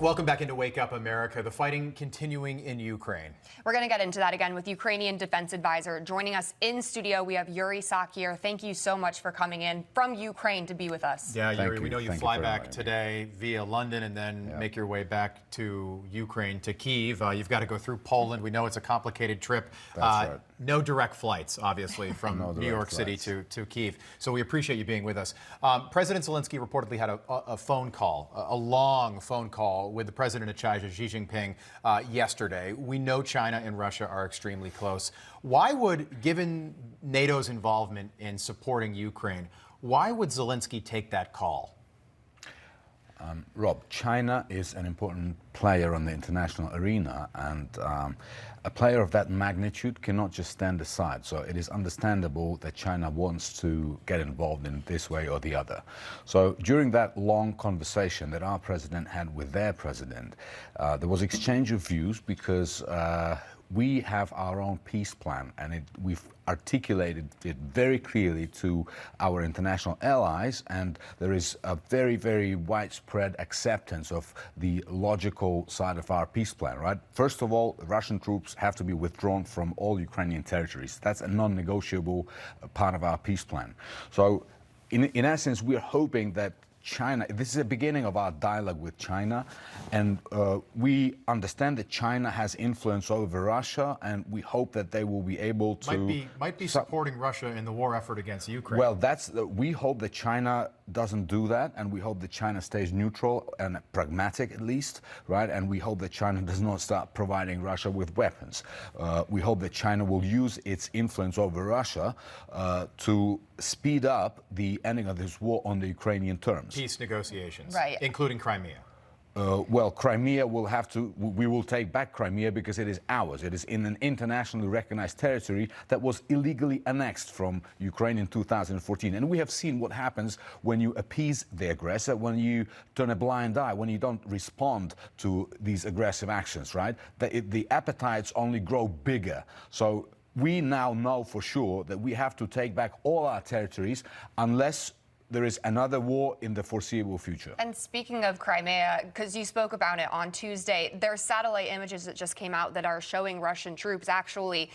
Welcome back into Wake Up America. The fighting continuing in Ukraine. We're going to get into that again with Ukrainian Defense Advisor. Joining us in studio, we have Yuriy Sak here. Thank you so much for coming in from Ukraine to be with us. Yeah, Yuri, we know you fly back inviting me. today via London and then make your way back to Ukraine, to Kyiv. You've got to go through Poland. We know it's a complicated trip. That's right. No direct flights, obviously, from New York City to Kyiv. So we appreciate you being with us. President Zelensky reportedly had a phone call, a long phone call with the president of China, Xi Jinping, yesterday. We know China and Russia are extremely close. Why would, given NATO's involvement in supporting Ukraine, why would Zelensky take that call? Rob, China is an important player on the international arena, and a player of that magnitude cannot just stand aside. So it is understandable that China wants to get involved in this way or the other. So during that long conversation that our president had with their president, there was exchange of views because we have our own peace plan, and we've articulated it very clearly to our international allies, and there is a very, very widespread acceptance of the logical side of our peace plan, right? First of all, Russian troops have to be withdrawn from all Ukrainian territories. That's a non-negotiable part of our peace plan. So in essence, we're hoping that China, this is the beginning of our dialogue with China, and we understand that China has influence over Russia, and we hope that they will be able to... Might be supporting Russia in the war effort against Ukraine. Well, we hope that China doesn't do that, and we hope that China stays neutral and pragmatic at least, right? And we hope that China does not start providing Russia with weapons. We hope that China will use its influence over Russia to speed up the ending of this war on the Ukrainian terms. Peace negotiations, Right. including Crimea. Well, Crimea we will take back Crimea because it is ours. It is in an internationally recognized territory that was illegally annexed from Ukraine in 2014. And we have seen what happens when you appease the aggressor, when you turn a blind eye, when you don't respond to these aggressive actions, right? The appetites only grow bigger. So we now know for sure that we have to take back all our territories unless there is another war in the foreseeable future. And speaking of Crimea, because you spoke about it on Tuesday, there are satellite images that just came out that are showing Russian troops actually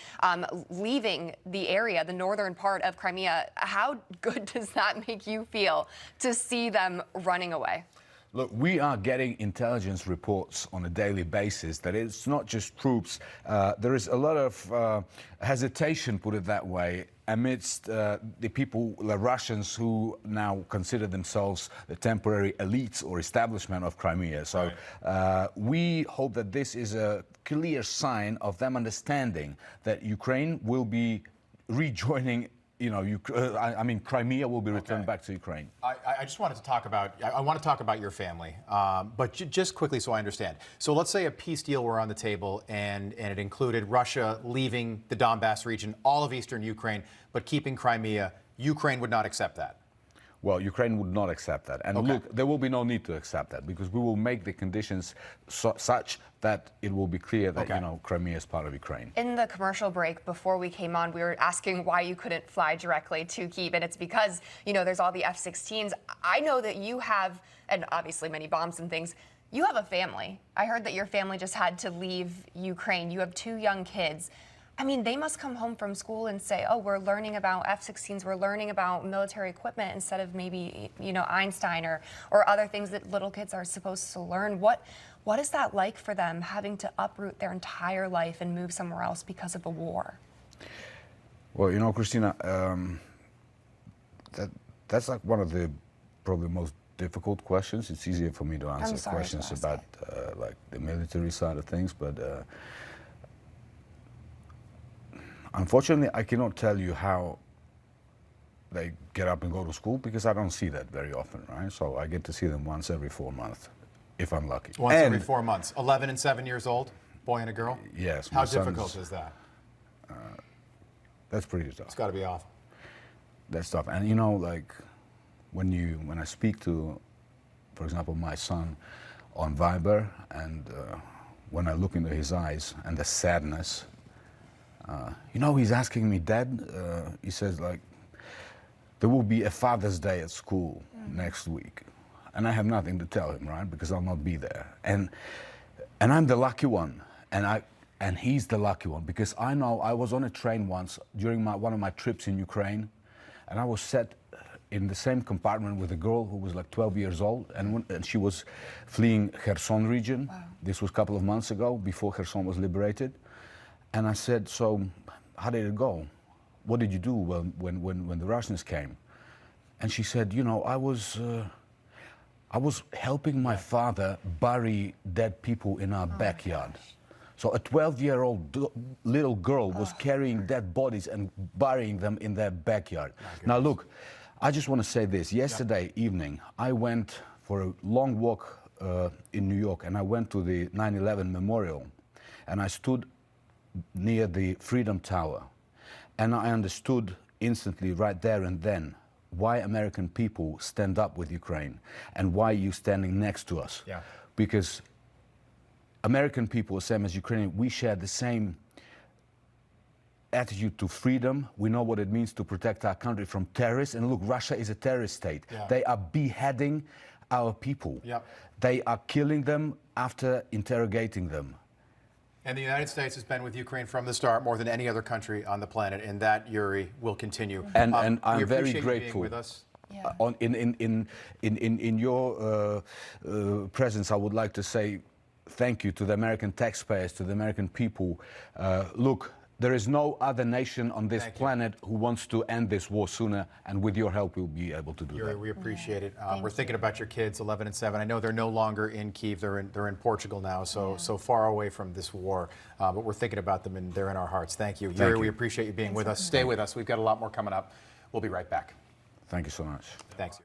leaving the area, the northern part of Crimea. How good does that make you feel to see them running away? Look, we are getting intelligence reports on a daily basis that it's not just troops. There is a lot of hesitation, put it that way, amidst the people, the Russians, who now consider themselves the temporary elites or establishment of Crimea. So we hope that this is a clear sign of them understanding that Ukraine will be rejoining, Crimea will be returned back to Ukraine. I just wanted to talk about, I want to talk about your family, but just quickly so I understand. So let's say a peace deal were on the table and it included Russia leaving the Donbass region, all of eastern Ukraine, but keeping Crimea. Ukraine would not accept that. Well, Ukraine would not accept that. And look, there will be no need to accept that because we will make the conditions such that it will be clear that, Crimea is part of Ukraine. In the commercial break before we came on, we were asking why you couldn't fly directly to Kyiv, and it's because, there's all the F-16s. I know that you have, and obviously many bombs and things, you have a family. I heard that your family just had to leave Ukraine. You have 2 young kids. I mean, they must come home from school and say, oh, we're learning about F-16s, we're learning about military equipment instead of maybe, Einstein or other things that little kids are supposed to learn. What is that like for them, having to uproot their entire life and move somewhere else because of a war? Well, Christina, that's like one of the probably most difficult questions. It's easier for me to answer questions about like the military side of things, but unfortunately, I cannot tell you how they get up and go to school because I don't see that very often, right? So I get to see them once every 4 months, if I'm lucky. Once every 4 months. 11 and 7 years old, boy and a girl? Yes. How difficult is that? That's pretty tough. It's got to be awful. That's tough. And like when I speak to, for example, my son on Viber, and when I look into his eyes and the sadness, he's asking me, Dad, he says, like, there will be a Father's Day at school next week. and I have nothing to tell him, right? Because I'll not be there. And I'm the lucky one, and he's the lucky one, because I know I was on a train once during one of my trips in Ukraine, and I was sat in the same compartment with a girl who was like 12 years old, and she was fleeing Kherson region. Wow. This was a couple of months ago, before Kherson was liberated. And I said, so how did it go? What did you do when the Russians came? And she said, you know, I was helping my father bury dead people in our backyard. So a 12-year-old little girl was carrying dead bodies and burying them in their backyard. Now look, I just want to say this. Yesterday evening, I went for a long walk in New York, and I went to the 9/11 memorial, and I stood near the Freedom Tower, and I understood instantly right there and then why American people stand up with Ukraine and why you standing next to us. Yeah. Because American people, same as Ukrainian, we share the same attitude to freedom. We know what it means to protect our country from terrorists. And look, Russia is a terrorist state. Yeah. They are beheading our people. Yep. They are killing them after interrogating them. And the United States has been with Ukraine from the start, more than any other country on the planet, and that, Yuriy, will continue. And we I'm very appreciate you grateful. being with us. Yeah. In your presence, I would like to say thank you to the American taxpayers, to the American people. Look, there is no other nation on this planet who wants to end this war sooner, and with your help, we'll be able to do Yuriy, that. we appreciate it. Thank We're thinking about your kids, 11 and 7. I know they're no longer in Kyiv; they're in Portugal now, so far away from this war. But we're thinking about them, and they're in our hearts. Thank you, Yuriy. We appreciate you being with us. Stay with us. We've got a lot more coming up. We'll be right back. Thank you so much. Thanks.